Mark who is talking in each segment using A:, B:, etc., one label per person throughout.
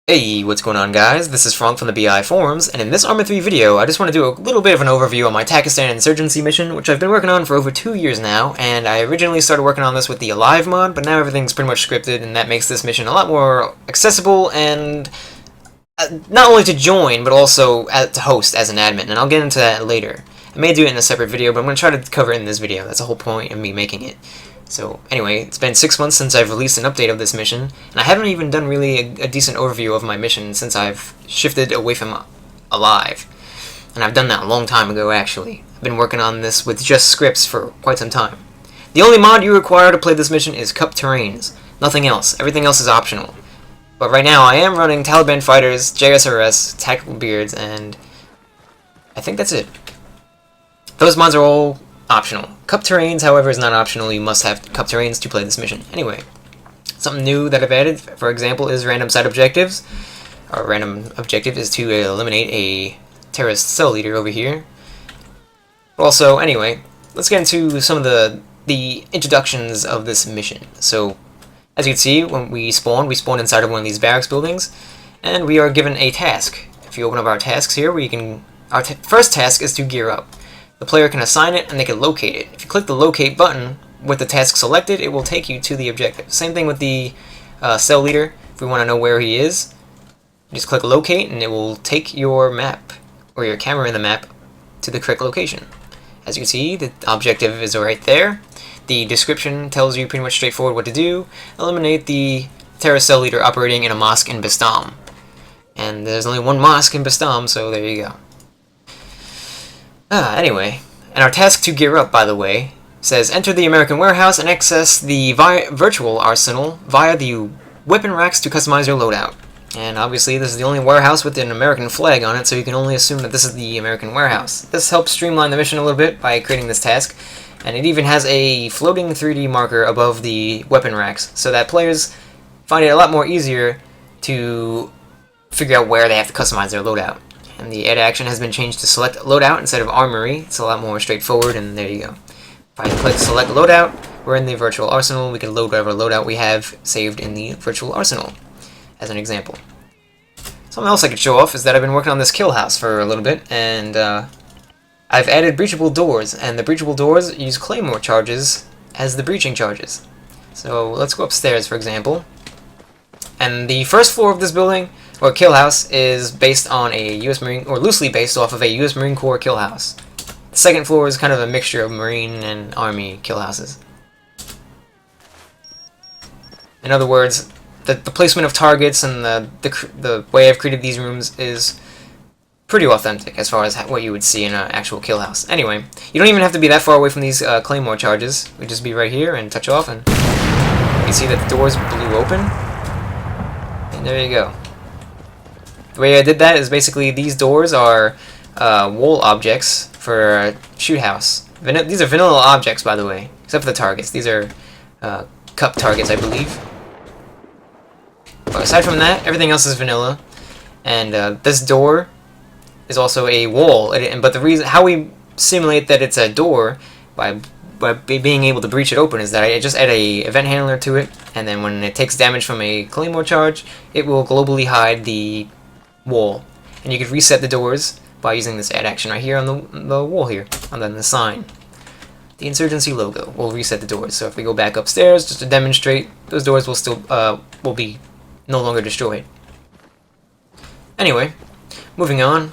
A: Hey, what's going on guys? This is Frank from the BI Forums, and in this ArmA 3 video, I just want to do a little bit of an overview on my Takistan Insurgency mission, which I've been working on for over 2 years now, and I originally started working on this with the Alive mod, but now everything's pretty much scripted, and that makes this mission a lot more accessible and not only to join, but also to host as an admin, and I'll get into that later. I may do it in a separate video, but I'm going to try to cover it in this video. That's the whole point of me making it. So anyway, it's been 6 months since I've released an update of this mission, and I haven't even done really a decent overview of my mission since I've shifted away from Alive. And I've done that a long time ago, actually. I've been working on this with just scripts for quite some time. The only mod you require to play this mission is Cup Terrains. Nothing else. Everything else is optional. But right now I am running Taliban Fighters, JSRS, Tactical Beards, and I think that's it. Those mods are all optional. Cup Terrains, however, is not optional. You must have Cup Terrains to play this mission. Anyway, something new that I've added, for example, is random side objectives. Our random objective is to eliminate a terrorist cell leader over here. Also, anyway, let's get into some of the introductions of this mission. So, as you can see, when we spawn inside of one of these barracks buildings, and we are given a task. If you open up our tasks here, our first task is to gear up. The player can assign it, and they can locate it. If you click the locate button with the task selected, it will take you to the objective. Same thing with the cell leader. If we want to know where he is, just click locate, and it will take your map, or your camera in the map, to the correct location. As you can see, the objective is right there. The description tells you pretty much straightforward what to do. Eliminate the terrorist cell leader operating in a mosque in Bastam. And there's only one mosque in Bastam, so there you go. Anyway, and our task to gear up, by the way, says enter the American warehouse and access the virtual arsenal via the weapon racks to customize your loadout. And obviously this is the only warehouse with an American flag on it, so you can only assume that this is the American warehouse. This helps streamline the mission a little bit by creating this task, and it even has a floating 3D marker above the weapon racks, so that players find it a lot more easier to figure out where they have to customize their loadout. And the add action has been changed to select loadout instead of armory. It's a lot more straightforward, and there you go. If I click select loadout, we're in the virtual arsenal. We can load whatever loadout we have saved in the virtual arsenal, as an example. Something else I could show off is that I've been working on this kill house for a little bit, and I've added breachable doors, and the breachable doors use claymore charges as the breaching charges. So let's go upstairs, for example. And the first floor of this building, or kill house, is based on a U.S. Marine, or loosely based off of a U.S. Marine Corps kill house. The second floor is kind of a mixture of Marine and Army kill houses. In other words, the placement of targets and the way I've created these rooms is pretty authentic as far as what you would see in an actual kill house. Anyway, you don't even have to be that far away from these claymore charges. We just be right here and touch off, and you can see that the doors blew open. And there you go. The way I did that is basically these doors are wall objects for a shoot house. These are vanilla objects, by the way, except for the targets. These are cup targets, I believe. But aside from that, everything else is vanilla. And this door is also a wall. But the reason how we simulate that it's a door by being able to breach it open is that I just add a event handler to it, and then when it takes damage from a claymore charge, it will globally hide the wall. And you can reset the doors by using this add action right here on the wall here, and then the sign. The Insurgency logo will reset the doors. So if we go back upstairs, just to demonstrate, those doors will still will be no longer destroyed. Anyway, moving on,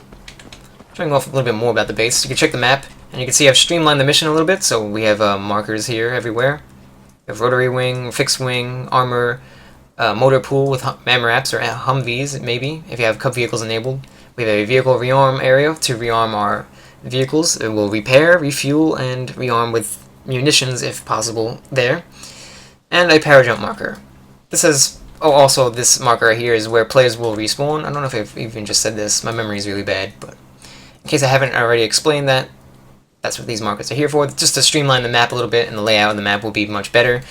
A: showing off a little bit more about the base. You can check the map, and you can see I've streamlined the mission a little bit. So we have markers here everywhere. We have rotary wing, fixed wing, armor, motor pool with MAMRAPs or Humvees, maybe, if you have Cup vehicles enabled. We have a vehicle rearm area to rearm our vehicles. It will repair, refuel, and rearm with munitions if possible there. And a parajump marker. This has, also this marker right here is where players will respawn. I don't know if I've even just said this, my memory is really bad, but in case I haven't already explained that, that's what these markers are here for, just to streamline the map a little bit, and the layout of the map will be much better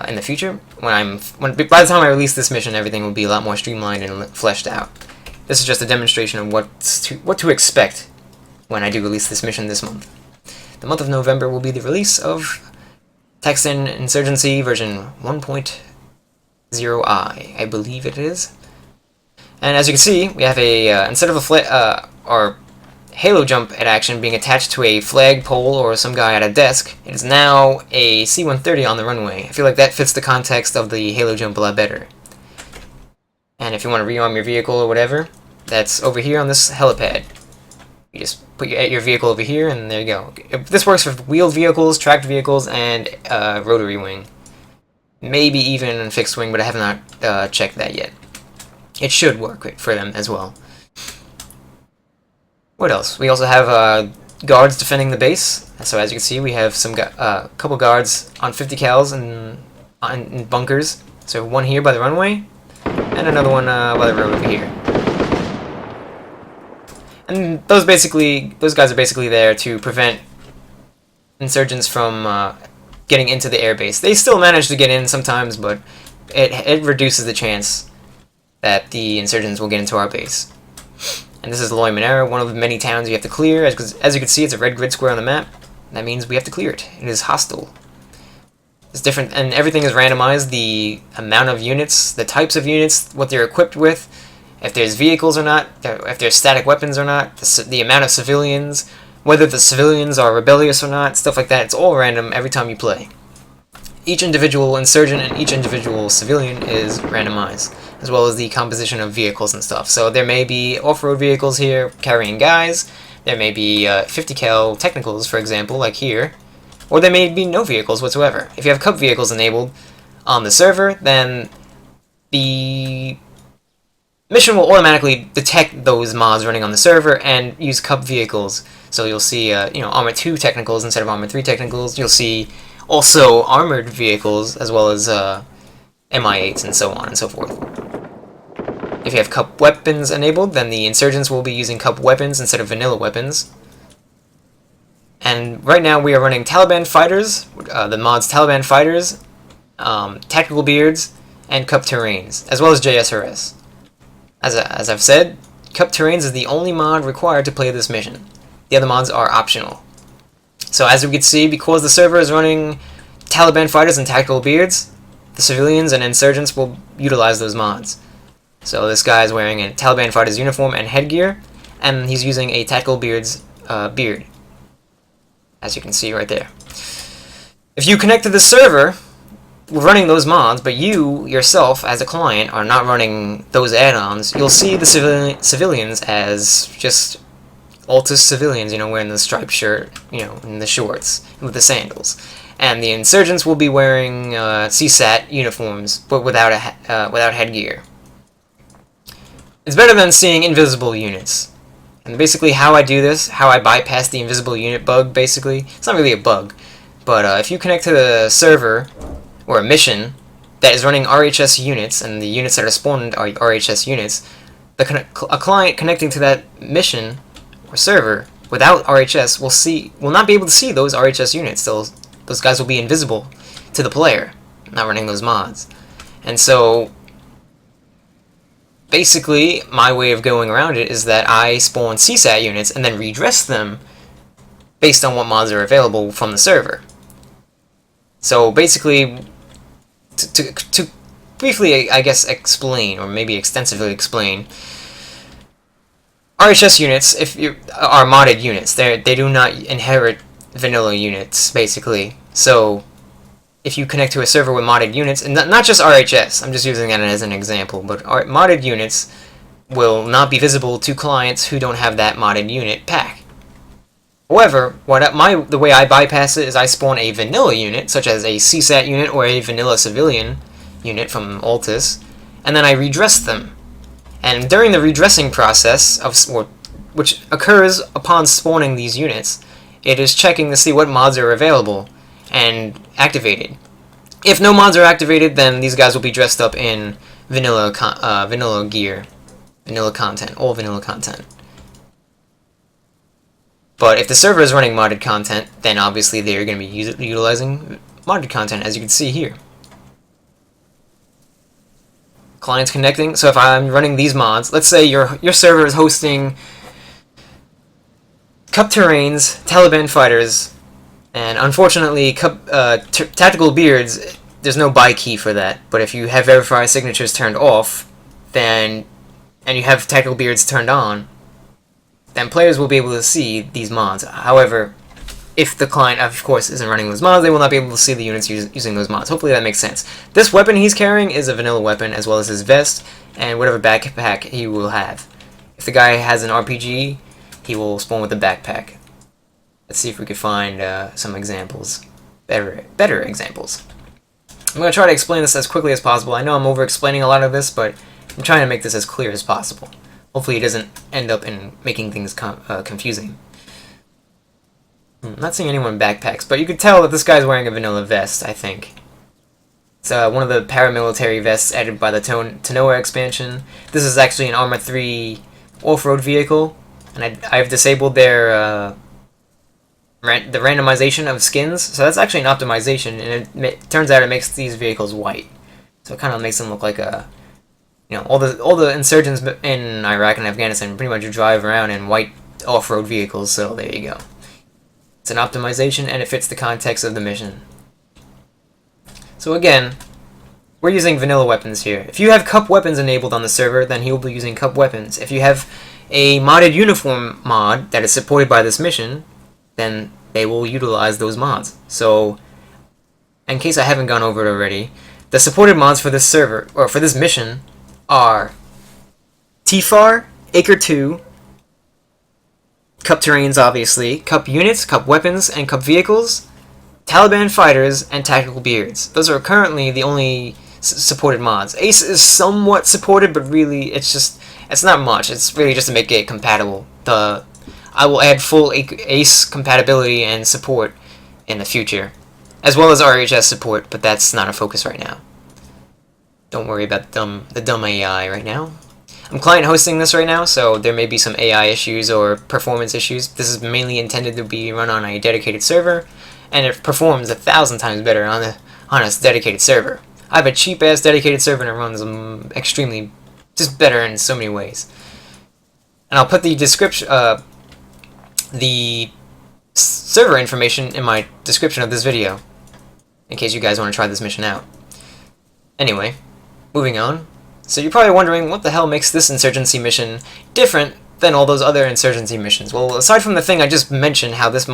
A: in the future. By the time I release this mission, everything will be a lot more streamlined and fleshed out. This is just a demonstration of what to expect when I do release this mission this month. The month of November will be the release of Takistan Insurgency version 1.0i, I believe it is. And as you can see, we have a instead of our halo jump at action being attached to a flagpole or some guy at a desk, it is now a C-130 on the runway. I feel like that fits the context of the halo jump a lot better. And if you want to rearm your vehicle or whatever, that's over here on this helipad. You just put your vehicle over here, and there you go. This works for wheeled vehicles, tracked vehicles, and rotary wing. Maybe even fixed wing, but I have not checked that yet. It should work for them as well. What else? We also have guards defending the base. So as you can see, we have some couple guards on 50 cals in bunkers. So one here by the runway, and another one by the road over here. And those guys are basically there to prevent insurgents from getting into the airbase. They still manage to get in sometimes, but it reduces the chance that the insurgents will get into our base. And this is Loy Manera, one of the many towns you have to clear. As you can see, it's a red grid square on the map. That means we have to clear it. It is hostile. It's different, and everything is randomized. The amount of units, the types of units, what they're equipped with, if there's vehicles or not, if there's static weapons or not, the amount of civilians, whether the civilians are rebellious or not, stuff like that. It's all random every time you play. Each individual insurgent and each individual civilian is randomized, as well as the composition of vehicles and stuff. So there may be off-road vehicles here carrying guys, there may be 50 cal technicals, for example, like here, or there may be no vehicles whatsoever. If you have Cup vehicles enabled on the server, then the mission will automatically detect those mods running on the server and use Cup vehicles. So you'll see, ArmA 2 technicals instead of ArmA 3 technicals. You'll see also armored vehicles, as well as MI8s and so on and so forth. If you have Cup weapons enabled, then the insurgents will be using Cup weapons instead of vanilla weapons. And right now we are running Taliban Fighters, the mods Taliban Fighters, Tactical Beards, and Cup Terrains, as well as JSRS. As I've said, Cup Terrains is the only mod required to play this mission. The other mods are optional. So as we can see, because the server is running Taliban Fighters and Tactical Beards, the civilians and insurgents will utilize those mods. So this guy is wearing a Taliban Fighters uniform and headgear, and he's using a Tactical Beards beard, as you can see right there. If you connect to the server, we're running those mods, but you, yourself, as a client, are not running those add-ons, you'll see the civilians as just Altus civilians, wearing the striped shirt, and the shorts, with the sandals. And the insurgents will be wearing CSAT uniforms, but without headgear. It's better than seeing invisible units. And basically how I do this, how I bypass the invisible unit bug, basically, it's not really a bug, but if you connect to the server, or a mission, that is running RHS units, and the units that are spawned are RHS units, a client connecting to that mission or server without RHS will not be able to see those RHS units. Those guys will be invisible to the player, not running those mods. And so basically my way of going around it is that I spawn CSAT units and then redress them based on what mods are available from the server. So basically, to briefly, I guess, explain, or maybe extensively explain, RHS units are modded units. They do not inherit vanilla units, basically. So if you connect to a server with modded units, and not just RHS, I'm just using that as an example, but modded units will not be visible to clients who don't have that modded unit pack. However, the way I bypass it is I spawn a vanilla unit, such as a CSAT unit or a vanilla civilian unit from Altus, and then I redress them. And during the redressing process, which occurs upon spawning these units, it is checking to see what mods are available and activated. If no mods are activated, then these guys will be dressed up in vanilla gear, vanilla content, all vanilla content. But if the server is running modded content, then obviously they're going to be utilizing modded content, as you can see here. Clients connecting. So if I'm running these mods, let's say your server is hosting Cup Terrains, Taliban Fighters, and unfortunately Tactical Beards, there's no buy key for that. But if you have verified signatures turned off, then and you have Tactical Beards turned on, then players will be able to see these mods. However, if the client, of course, isn't running those mods, they will not be able to see the units using those mods. Hopefully that makes sense. This weapon he's carrying is a vanilla weapon, as well as his vest, and whatever backpack he will have. If the guy has an RPG, he will spawn with a backpack. Let's see if we can find some examples. Better examples. I'm going to try to explain this as quickly as possible. I know I'm over-explaining a lot of this, but I'm trying to make this as clear as possible. Hopefully it doesn't end up in making things confusing. I'm not seeing anyone in backpacks, but you could tell that this guy's wearing a vanilla vest, I think. It's one of the paramilitary vests added by the Tanoa expansion. This is actually an ArmA 3 off-road vehicle, and I've disabled their the randomization of skins, so that's actually an optimization, and it turns out it makes these vehicles white. So it kind of makes them look like a, you know, all the insurgents in Iraq and Afghanistan pretty much drive around in white off-road vehicles, so there you go. It's an optimization, and it fits the context of the mission. So again, we're using vanilla weapons here. If you have cup weapons enabled on the server, then he will be using cup weapons. If you have a modded uniform mod that is supported by this mission, then they will utilize those mods. So, in case I haven't gone over it already, the supported mods for this server, or for this mission, are TFAR, Acre 2, Cup Terrains obviously, Cup Units, Cup Weapons, and Cup Vehicles, Taliban Fighters, and Tactical Beards. Those are currently the only supported mods. Ace is somewhat supported, but really it's not much. It's really just to make it compatible. I will add full Ace compatibility and support in the future, as well as RHS support, but that's not a focus right now. Don't worry about the dumb AI right now. I'm client hosting this right now, so there may be some AI issues or performance issues. This is mainly intended to be run on a dedicated server, and it performs 1,000 times better on a dedicated server. I have a cheap-ass dedicated server, and it runs extremely just better in so many ways. And I'll put the description, the server information in my description of this video, in case you guys want to try this mission out. Anyway, moving on. So you're probably wondering what the hell makes this insurgency mission different than all those other insurgency missions. Well, aside from the thing I just mentioned, how this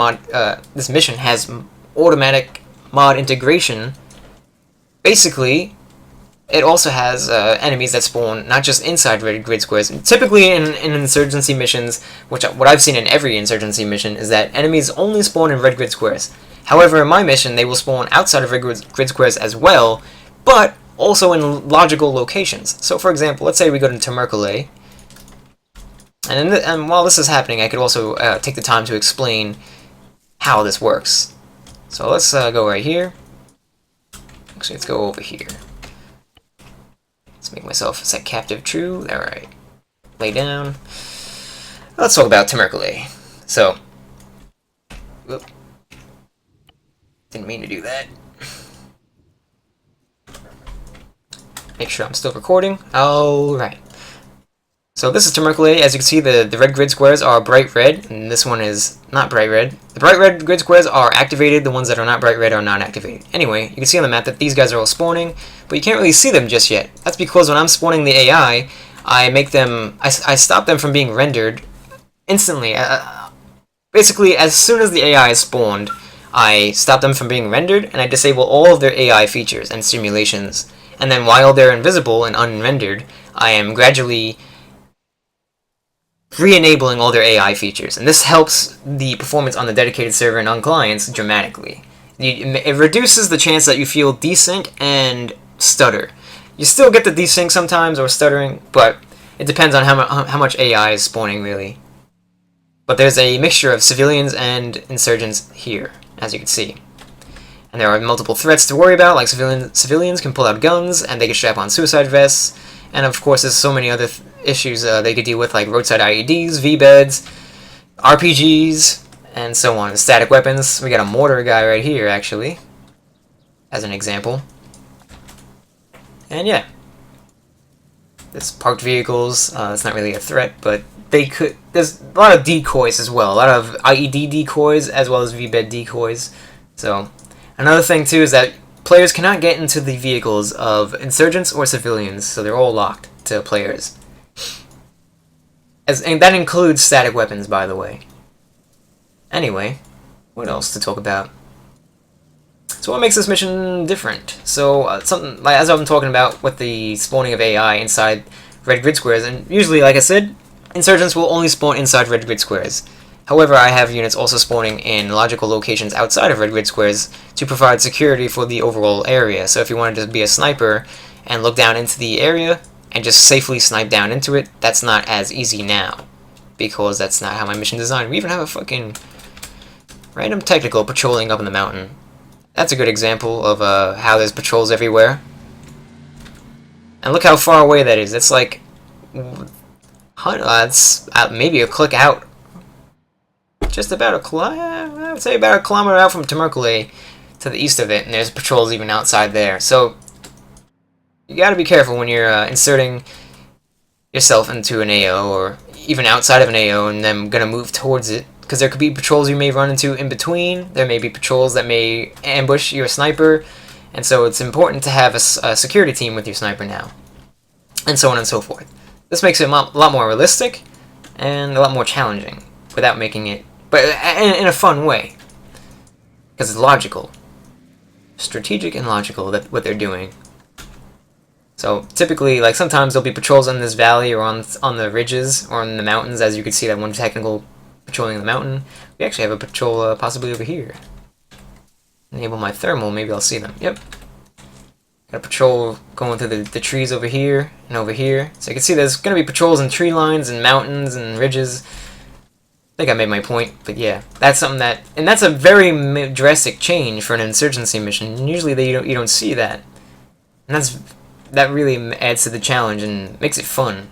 A: mission has automatic mod integration, basically it also has enemies that spawn not just inside red grid squares. Typically in insurgency missions, what I've seen in every insurgency mission, is that enemies only spawn in red grid squares. However, in my mission, they will spawn outside of red grid squares as well, but also in logical locations. So, for example, let's say we go to Tamerkale, and while this is happening, I could also take the time to explain how this works. So let's go right here. Actually, let's go over here. Let's make myself set captive true. Alright. Lay down. Let's talk about Tamerkale. So, whoop. Didn't mean to do that. Make sure I'm still recording. Alright. So this is Tamerkale. As you can see, the red grid squares are bright red, and this one is not bright red. The bright red grid squares are activated, the ones that are not bright red are not activated. Anyway, you can see on the map that these guys are all spawning, but you can't really see them just yet. That's because when I'm spawning the AI, I stop them from being rendered instantly. Basically, as soon as the AI is spawned, I stop them from being rendered, and I disable all of their AI features and simulations. And then while they're invisible and unrendered, I am gradually re-enabling all their AI features. And this helps the performance on the dedicated server and on clients dramatically. It reduces the chance that you feel desync and stutter. You still get the desync sometimes or stuttering, but it depends on how much AI is spawning, really. But there's a mixture of civilians and insurgents here, as you can see. And there are multiple threats to worry about, like civilians can pull out guns, and they can strap on suicide vests, and of course there's so many other issues they could deal with, like roadside IEDs, V-beds, RPGs, and so on. Static weapons. We got a mortar guy right here, actually, as an example. And yeah. This parked vehicles, it's not really a threat, but they could. There's a lot of decoys as well, a lot of IED decoys as well as V-bed decoys. So another thing too is that players cannot get into the vehicles of insurgents or civilians, so they're all locked to players. And that includes static weapons, by the way. Anyway, what else to talk about? So what makes this mission different? So something like, as I've been talking about with the spawning of AI inside red grid squares, and usually, like I said, insurgents will only spawn inside red grid squares. However, I have units also spawning in logical locations outside of red grid squares to provide security for the overall area. So if you wanted to be a sniper and look down into the area and just safely snipe down into it, that's not as easy now, because that's not how my mission designed. We even have a fucking random technical patrolling up in the mountain. That's a good example of how there's patrols everywhere. And look how far away that is. It's like, it's maybe a click out. Just about I would say about a kilometer out from Temerkule to the east of it, and there's patrols even outside there. So you gotta be careful when you're inserting yourself into an AO, or even outside of an AO, and then gonna move towards it, because there could be patrols you may run into in between. There may be patrols that may ambush your sniper, and so it's important to have a security team with your sniper now, and so on and so forth. This makes it a lot more realistic and a lot more challenging, without making it, but in a fun way, because it's logical, strategic and logical, that what they're doing. So typically, like, sometimes there'll be patrols in this valley or on the ridges or in the mountains, as you can see that one technical patrolling the mountain. We actually have a patrol possibly over here. Enable my thermal, maybe I'll see them. Yep. Got a patrol going through the trees over here and over here. So you can see there's going to be patrols in tree lines and mountains and ridges. I think I made my point, but yeah, that's something and that's a very drastic change for an insurgency mission. Usually you don't see that, and that really adds to the challenge and makes it fun.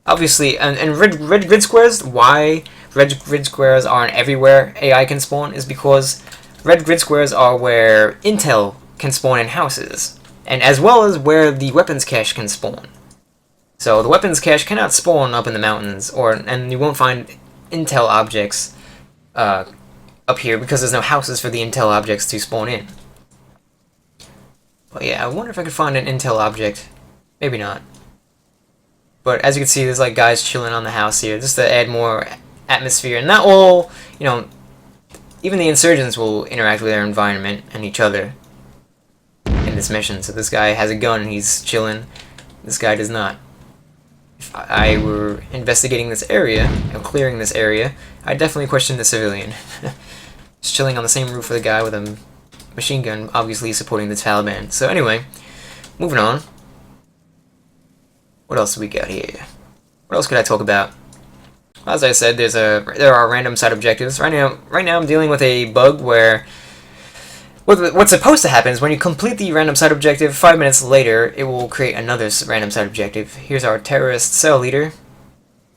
A: Obviously, and red grid squares. Why red grid squares aren't everywhere AI can spawn is because red grid squares are where intel can spawn in houses, and as well as where the weapons cache can spawn. So the weapons cache cannot spawn up in the mountains, and you won't find intel objects up here because there's no houses for the intel objects to spawn in. But yeah, I wonder if I could find an intel object. Maybe not. But as you can see, there's like guys chilling on the house here, just to add more atmosphere. And not all, even the insurgents will interact with their environment and each other in this mission. So this guy has a gun and he's chilling. This guy does not. If I were investigating this area and clearing this area, I'd definitely question the civilian. Just chilling on the same roof with a guy with a machine gun, obviously supporting the Taliban. So anyway, moving on. What else do we got here? What else could I talk about? As I said, there are random side objectives. Right now I'm dealing with a bug where what's supposed to happen is when you complete the random side objective, 5 minutes later, it will create another random side objective. Here's our terrorist cell leader.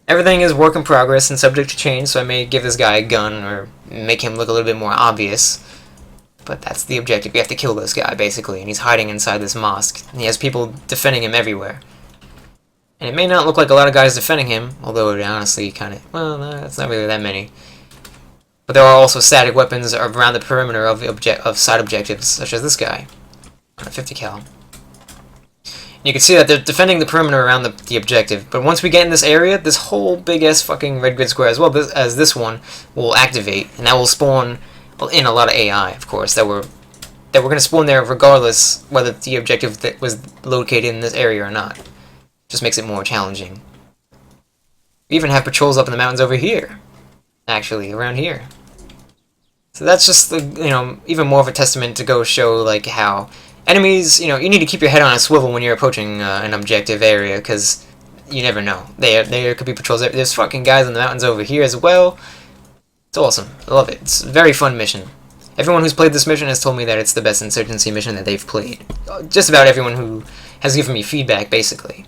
A: Everything is work in progress and subject to change, so I may give this guy a gun or make him look a little bit more obvious. But that's the objective. You have to kill this guy, basically, and he's hiding inside this mosque. And he has people defending him everywhere. And it may not look like a lot of guys defending him, although it honestly kind of, well, no, it's not really that many. But there are also static weapons around the perimeter of side objectives, such as this guy, on a 50 cal. And you can see that they're defending the perimeter around the objective, but once we get in this area, this whole big-ass fucking red grid square, as well as this one, will activate, and that will spawn in a lot of AI, of course, that we're going to spawn there regardless whether the objective that was located in this area or not. Just makes it more challenging. We even have patrols up in the mountains over here, actually, around here. So that's just even more of a testament to go show like how enemies, you need to keep your head on a swivel when you're approaching an objective area, because you never know. There could be patrols. There's fucking guys in the mountains over here as well. It's awesome. I love it. It's a very fun mission. Everyone who's played this mission has told me that it's the best insurgency mission that they've played. Just about everyone who has given me feedback, basically.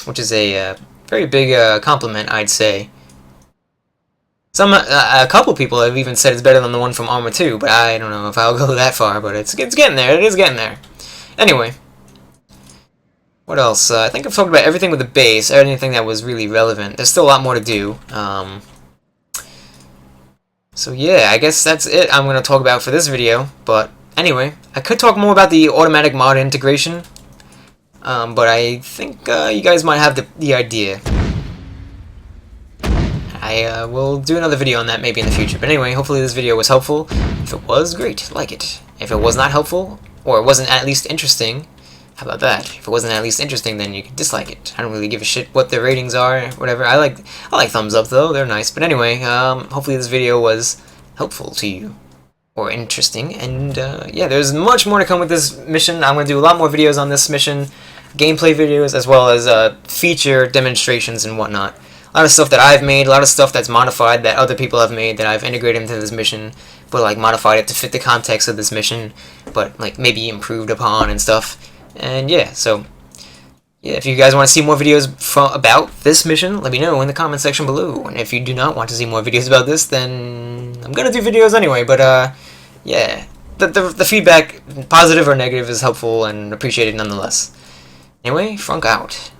A: Which is a very big compliment, I'd say. A couple people have even said it's better than the one from ArmA 2, but I don't know if I'll go that far, but it's getting there. It is getting there. Anyway. What else? I think I've talked about everything with the base, anything that was really relevant. There's still a lot more to do. So yeah, I guess that's it I'm going to talk about for this video, but anyway, I could talk more about the automatic mod integration, but I think you guys might have the idea. I will do another video on that maybe in the future. But anyway, hopefully this video was helpful. If it was, great, like it. If it was not helpful, or it wasn't at least interesting, how about that? If it wasn't at least interesting, then you can dislike it. I don't really give a shit what the ratings are, whatever. I like thumbs up though, they're nice. But anyway, hopefully this video was helpful to you, or interesting. And yeah, there's much more to come with this mission. I'm going to do a lot more videos on this mission, gameplay videos, as well as feature demonstrations and whatnot. A lot of stuff that I've made, a lot of stuff that's modified that other people have made that I've integrated into this mission, but like modified it to fit the context of this mission, but like maybe improved upon and stuff. And yeah, so yeah, if you guys want to see more videos about this mission, let me know in the comment section below. And if you do not want to see more videos about this, then I'm gonna do videos anyway. But yeah, the feedback, positive or negative, is helpful and appreciated nonetheless. Anyway, Frunk out.